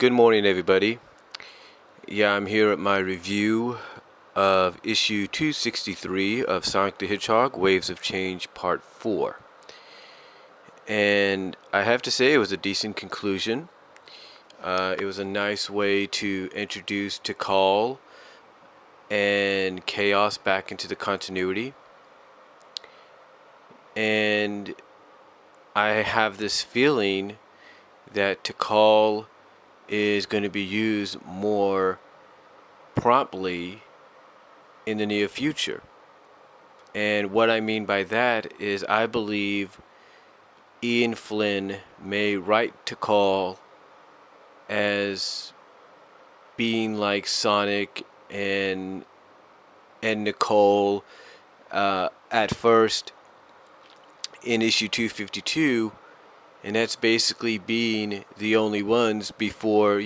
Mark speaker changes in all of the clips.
Speaker 1: Good morning, everybody. Yeah, I'm here at my review of issue 263 of Sonic the Hedgehog Waves of Change Part 4. And I have to say, it was a decent conclusion. It was a nice way to introduce Tikal and Chaos back into the continuity. And I have this feeling that Tikal is going to be used more promptly in the near future. And what I mean by that is I believe Ian Flynn may write Tikal as being like Sonic and Nicole at first in issue 252, and that's basically being the only ones before,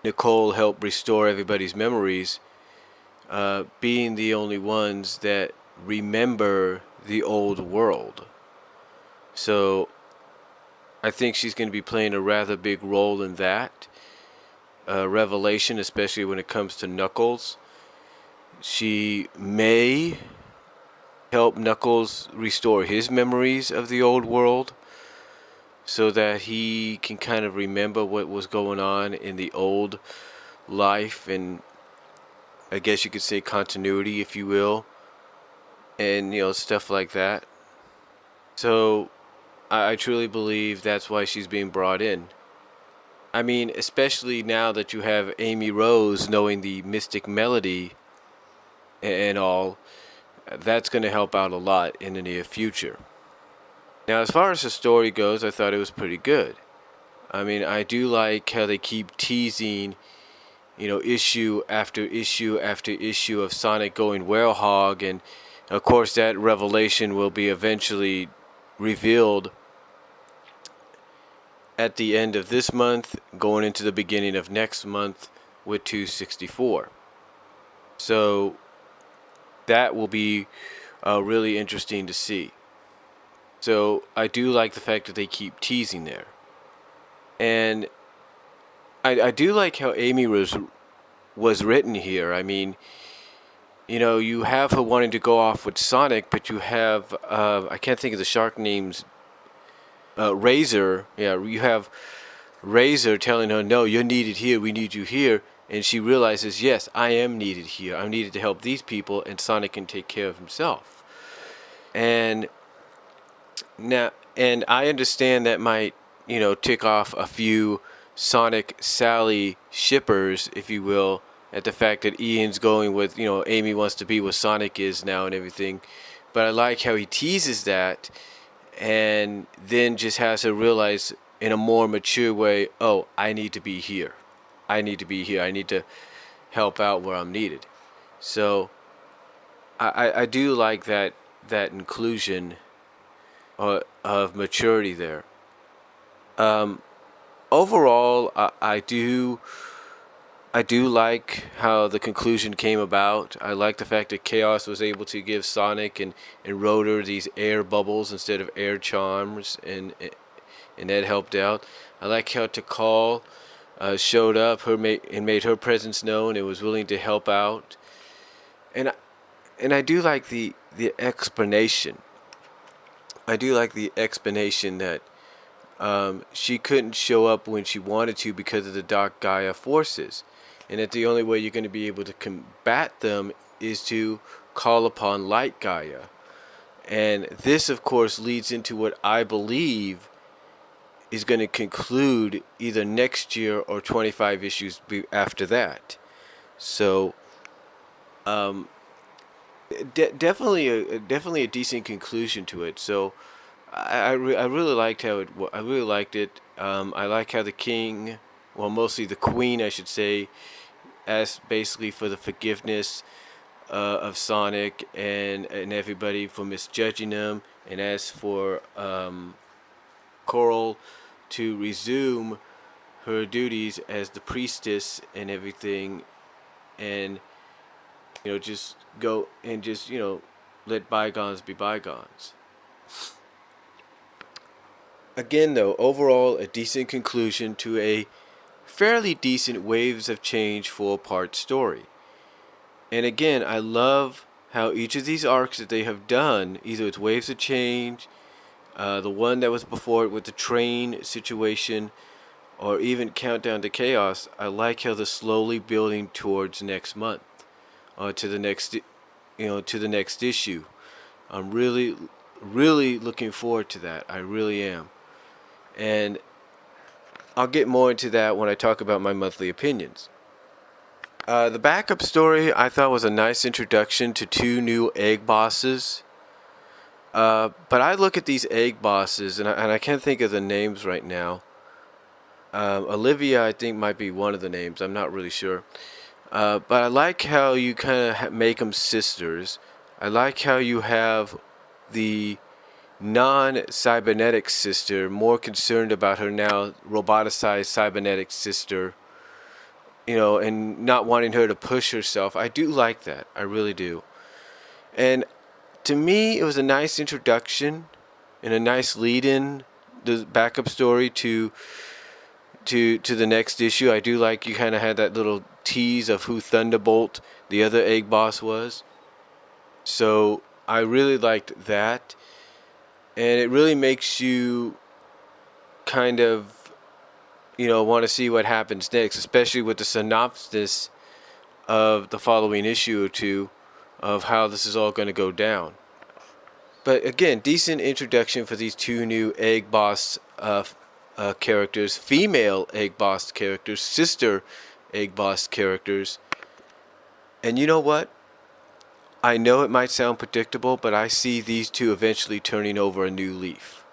Speaker 1: Nicole helped restore everybody's memories, being the only ones that remember the old world. So I think she's going to be playing a rather big role in that revelation, especially when it comes to Knuckles. She may help Knuckles restore his memories of the old world so that he can kind of remember what was going on in the old life, and I guess you could say continuity, if you will, and stuff like that. So I truly believe that's why she's being brought in. I mean, especially now that you have Amy Rose knowing the Mystic Melody and all, that's going to help out a lot in the near future. Now, as far as the story goes, I thought it was pretty good. I mean, I do like how they keep teasing, issue after issue after issue of Sonic going Hedgehog, and of course that revelation will be eventually revealed at the end of this month, going into the beginning of next month with 264. So that will be really interesting to see. So I do like the fact that they keep teasing there. And I do like how Amy was written here. I mean, you have her wanting to go off with Sonic, but you have, I can't think of the shark names, Razor. Yeah, you have Razor telling her, no, you're needed here, we need you here. And she realizes, yes, I am needed here. I'm needed to help these people, and Sonic can take care of himself. And I understand that might, tick off a few Sonic Sally shippers, if you will, at the fact that Ian's going with, Amy wants to be what Sonic is now and everything. But I like how he teases that and then just has her realize in a more mature way, oh, I need to be here. I need to be here. I need to help out where I'm needed. So I do like that inclusion of maturity there. Overall, I do like how the conclusion came about. I like the fact that Chaos was able to give Sonic and Rotor these air bubbles instead of air charms, and that helped out. I like how Tikal showed up and made her presence known and was willing to help out. And I do like the explanation. I do like the explanation that she couldn't show up when she wanted to because of the Dark Gaia forces, and that the only way you're going to be able to combat them is to call upon Light Gaia. And this, of course, leads into what I believe is going to conclude either next year or 25 issues after that. So, definitely a decent conclusion to it. So, I really liked how it. I really liked it. I like how the king, well, mostly the queen, I should say, asked basically for the forgiveness of Sonic and everybody for misjudging him, and asked for Coral to resume her duties as the priestess and everything, and just go and just let bygones be bygones. Again, though, overall a decent conclusion to a fairly decent Waves of Change 4-part story. And again, I love how each of these arcs that they have done, either it's Waves of Change, the one that was before it with the train situation, or even Countdown to Chaos, I like how they're slowly building towards next month, to the next, to the next issue. I'm really, really looking forward to that. I really am. And I'll get more into that when I talk about my monthly opinions. The backup story I thought was a nice introduction to two new egg bosses. But I look at these egg bosses, and I can't think of the names right now. Olivia, I think, might be one of the names. I'm not really sure. But I like how you kind of make them sisters. I like how you have the non-cybernetic sister more concerned about her now roboticized cybernetic sister, and not wanting her to push herself. I do like that. I really do. And to me, it was a nice introduction and a nice lead-in, the backup story to the next issue. I do like you kind of had that little tease of who Thunderbolt, the other egg boss, was. So I really liked that. And it really makes you kind of, want to see what happens next, especially with the synopsis of the following issue or two of how this is all going to go down. But again, decent introduction for these two new egg boss characters, female egg boss characters, sister egg boss characters. And you know what? I know it might sound predictable, but I see these two eventually turning over a new leaf.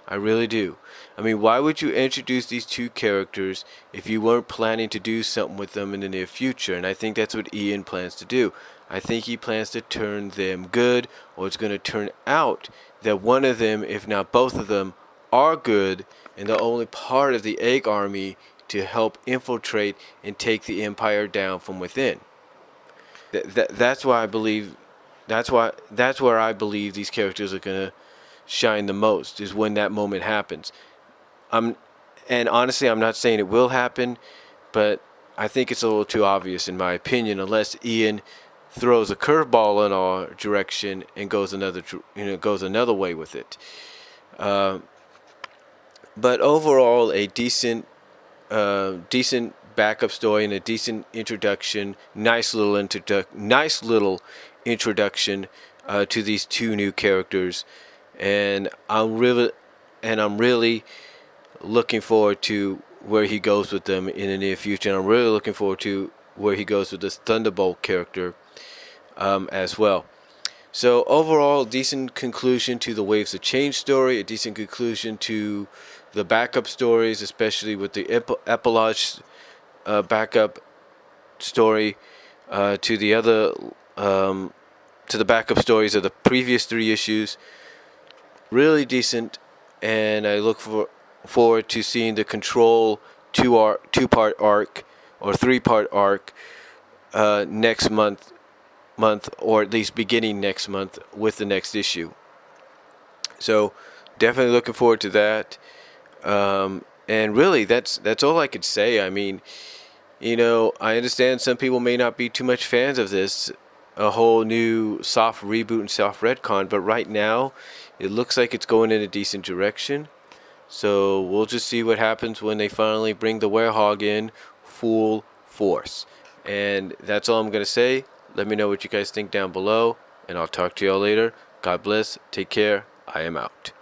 Speaker 1: I really do. I mean, why would you introduce these two characters if you weren't planning to do something with them in the near future? And I think that's what Ian plans to do. I think he plans to turn them good, or it's going to turn out that one of them, if not both of them, are good, and they're only part of the egg army to help infiltrate and take the Empire down from within. That's why I believe. That's where I believe these characters are gonna shine the most, is when that moment happens. And honestly, I'm not saying it will happen, but I think it's a little too obvious in my opinion, unless Ian throws a curveball in our direction and goes another way with it. But overall, a decent backup story and a decent introduction. Nice little introduction to these two new characters, and I'm really looking forward to where he goes with them in the near future. And I'm really looking forward to where he goes with this Thunderbolt character as well. So overall, decent conclusion to the Waves of Change story, a decent conclusion to the backup stories, especially with the epilogue backup story to the other to the backup stories of the previous three issues. Really decent, and I look forward to seeing the Control two-part arc or three-part arc next month, or at least beginning next month with the next issue. So definitely looking forward to that. And really, that's all I could say. I mean, I understand some people may not be too much fans of this, a whole new soft reboot and soft retcon, but right now, it looks like it's going in a decent direction. So we'll just see what happens when they finally bring the Hedgehog in full force. And that's all I'm going to say. Let me know what you guys think down below, and I'll talk to y'all later. God bless. Take care. I am out.